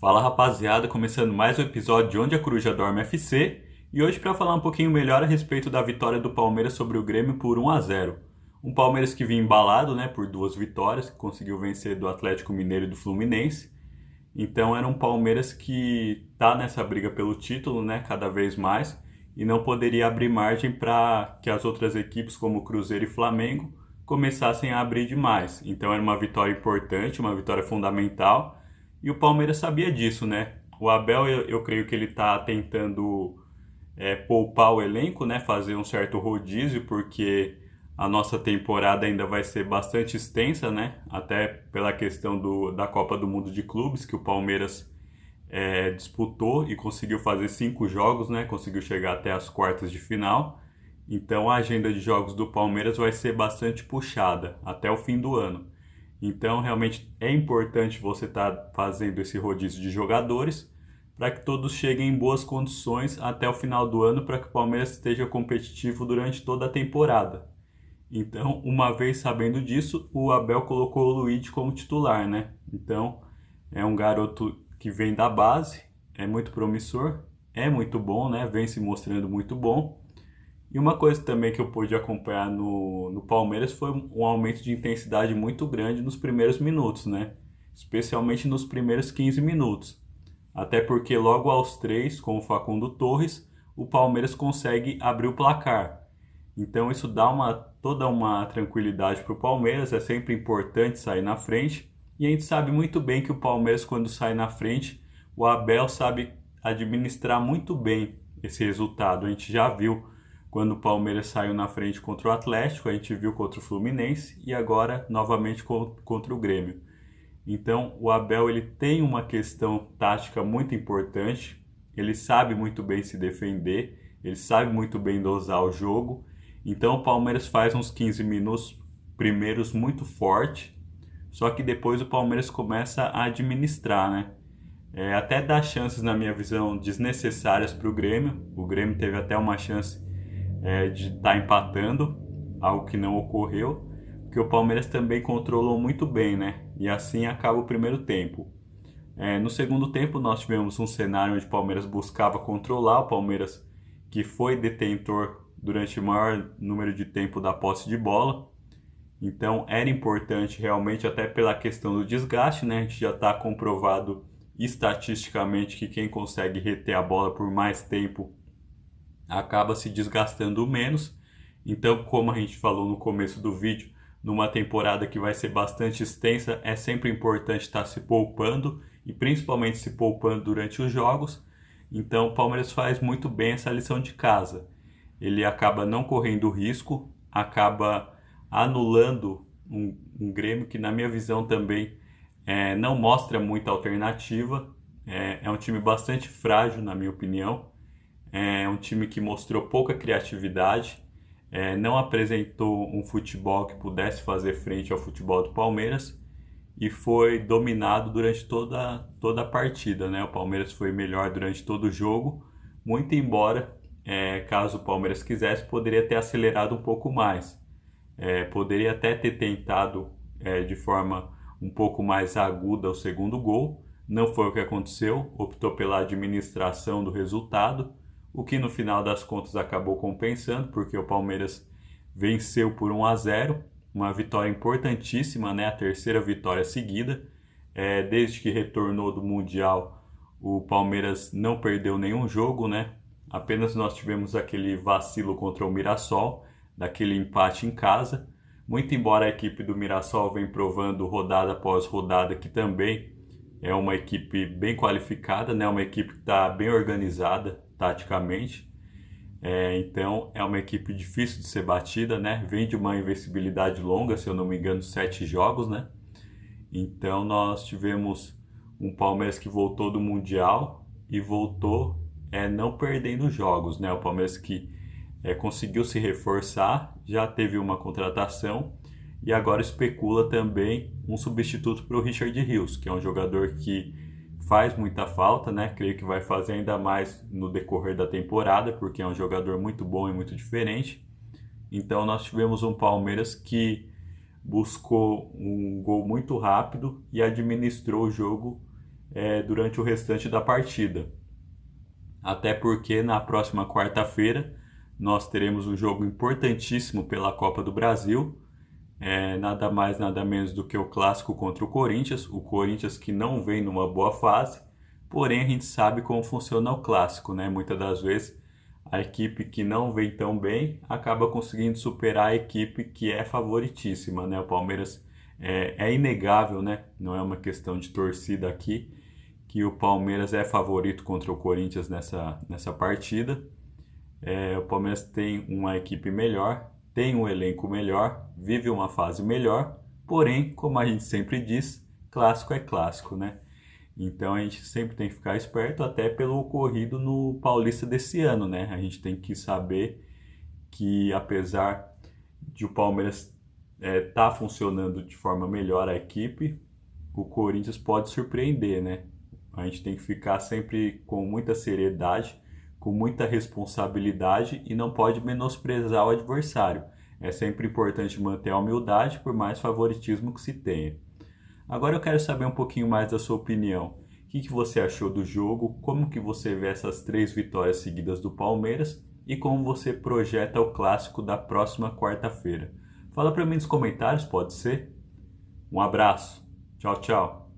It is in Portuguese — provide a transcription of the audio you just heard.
Fala rapaziada, começando mais um episódio de Onde a Coruja Dorme FC e hoje para falar um pouquinho melhor a respeito da vitória do Palmeiras sobre o Grêmio por 1-0. Um Palmeiras que vinha embalado, por duas vitórias, que conseguiu vencer do Atlético Mineiro e do Fluminense. Então era um Palmeiras que está nessa briga pelo título, cada vez mais, e não poderia abrir margem para que as outras equipes como Cruzeiro e Flamengo começassem a abrir demais. Então era uma vitória importante, uma vitória fundamental. E o Palmeiras sabia disso, né? O Abel, eu creio que ele está tentando poupar o elenco, fazer um certo rodízio, porque a nossa temporada ainda vai ser bastante extensa, até pela questão da Copa do Mundo de Clubes, que o Palmeiras disputou e conseguiu fazer 5 jogos, conseguiu chegar até as quartas de final. Então a agenda de jogos do Palmeiras vai ser bastante puxada até o fim do ano. Então, realmente é importante você estar fazendo esse rodízio de jogadores para que todos cheguem em boas condições até o final do ano para que o Palmeiras esteja competitivo durante toda a temporada. Então, uma vez sabendo disso, o Abel colocou o Luiz como titular, Então, é um garoto que vem da base, é muito promissor, é muito bom, Vem se mostrando muito bom. E uma coisa também que eu pude acompanhar no Palmeiras foi um aumento de intensidade muito grande nos primeiros minutos, Especialmente nos primeiros 15 minutos. Até porque logo aos 3, com o Facundo Torres, o Palmeiras consegue abrir o placar. Então isso dá toda uma tranquilidade para o Palmeiras, é sempre importante sair na frente. E a gente sabe muito bem que o Palmeiras, quando sai na frente, o Abel sabe administrar muito bem esse resultado. A gente já viu quando o Palmeiras saiu na frente contra o Atlético, a gente viu contra o Fluminense e agora novamente contra o Grêmio. Então o Abel ele tem uma questão tática muito importante, ele sabe muito bem se defender, ele sabe muito bem dosar o jogo. Então o Palmeiras faz uns 15 minutos primeiros muito forte, só que depois o Palmeiras começa a administrar, até dá chances, na minha visão, desnecessárias para o Grêmio. O Grêmio teve até uma chance de estar empatando, algo que não ocorreu, porque o Palmeiras também controlou muito bem, E assim acaba o primeiro tempo. No segundo tempo nós tivemos um cenário onde o Palmeiras buscava controlar, o Palmeiras que foi detentor durante o maior número de tempo da posse de bola. Então era importante realmente, até pela questão do desgaste, A gente já está comprovado estatisticamente que quem consegue reter a bola por mais tempo acaba se desgastando menos. Então, como a gente falou no começo do vídeo, numa temporada que vai ser bastante extensa, é sempre importante estar se poupando e principalmente se poupando durante os jogos. Então, o Palmeiras faz muito bem essa lição de casa. Ele acaba não correndo risco, acaba anulando um Grêmio que, na minha visão, também não mostra muita alternativa. É um time bastante frágil, na minha opinião. É um time que mostrou pouca criatividade, não apresentou um futebol que pudesse fazer frente ao futebol do Palmeiras e foi dominado durante toda a partida, O Palmeiras foi melhor durante todo o jogo, muito embora, caso o Palmeiras quisesse, poderia ter acelerado um pouco mais. Poderia até ter tentado de forma um pouco mais aguda o segundo gol, não foi o que aconteceu, optou pela administração do resultado, o que no final das contas acabou compensando, porque o Palmeiras venceu por 1-0, uma vitória importantíssima, a terceira vitória seguida. Desde que retornou do Mundial, o Palmeiras não perdeu nenhum jogo, Apenas nós tivemos aquele vacilo contra o Mirassol, daquele empate em casa. Muito embora a equipe do Mirassol venha provando rodada após rodada que também é uma equipe bem qualificada, Uma equipe que está bem organizada taticamente. Então é uma equipe difícil de ser batida, Vem de uma invencibilidade longa, se eu não me engano, 7 jogos, Então nós tivemos um Palmeiras que voltou do Mundial e voltou não perdendo jogos, O Palmeiras que conseguiu se reforçar, já teve uma contratação e agora especula também um substituto para o Richard Rios, que é um jogador que faz muita falta, Creio que vai fazer ainda mais no decorrer da temporada, porque é um jogador muito bom e muito diferente. Então nós tivemos um Palmeiras que buscou um gol muito rápido e administrou o jogo durante o restante da partida. Até porque na próxima quarta-feira nós teremos um jogo importantíssimo pela Copa do Brasil, nada mais nada menos do que o clássico contra o Corinthians que não vem numa boa fase, porém a gente sabe como funciona o clássico, né? Muitas das vezes a equipe que não vem tão bem acaba conseguindo superar a equipe que é favoritíssima, né? O Palmeiras é inegável, né? Não é uma questão de torcida aqui, que o Palmeiras é favorito contra o Corinthians nessa partida. O Palmeiras tem uma equipe melhor, tem um elenco melhor, vive uma fase melhor, porém, como a gente sempre diz, clássico é clássico, né? Então a gente sempre tem que ficar esperto até pelo ocorrido no Paulista desse ano, né? A gente tem que saber que apesar de o Palmeiras tá funcionando de forma melhor a equipe, o Corinthians pode surpreender, né? A gente tem que ficar sempre com muita seriedade, com muita responsabilidade e não pode menosprezar o adversário. É sempre importante manter a humildade por mais favoritismo que se tenha. Agora eu quero saber um pouquinho mais da sua opinião. O que você achou do jogo? Como que você vê essas 3 vitórias seguidas do Palmeiras? E como você projeta o clássico da próxima quarta-feira? Fala para mim nos comentários, pode ser? Um abraço. Tchau, tchau.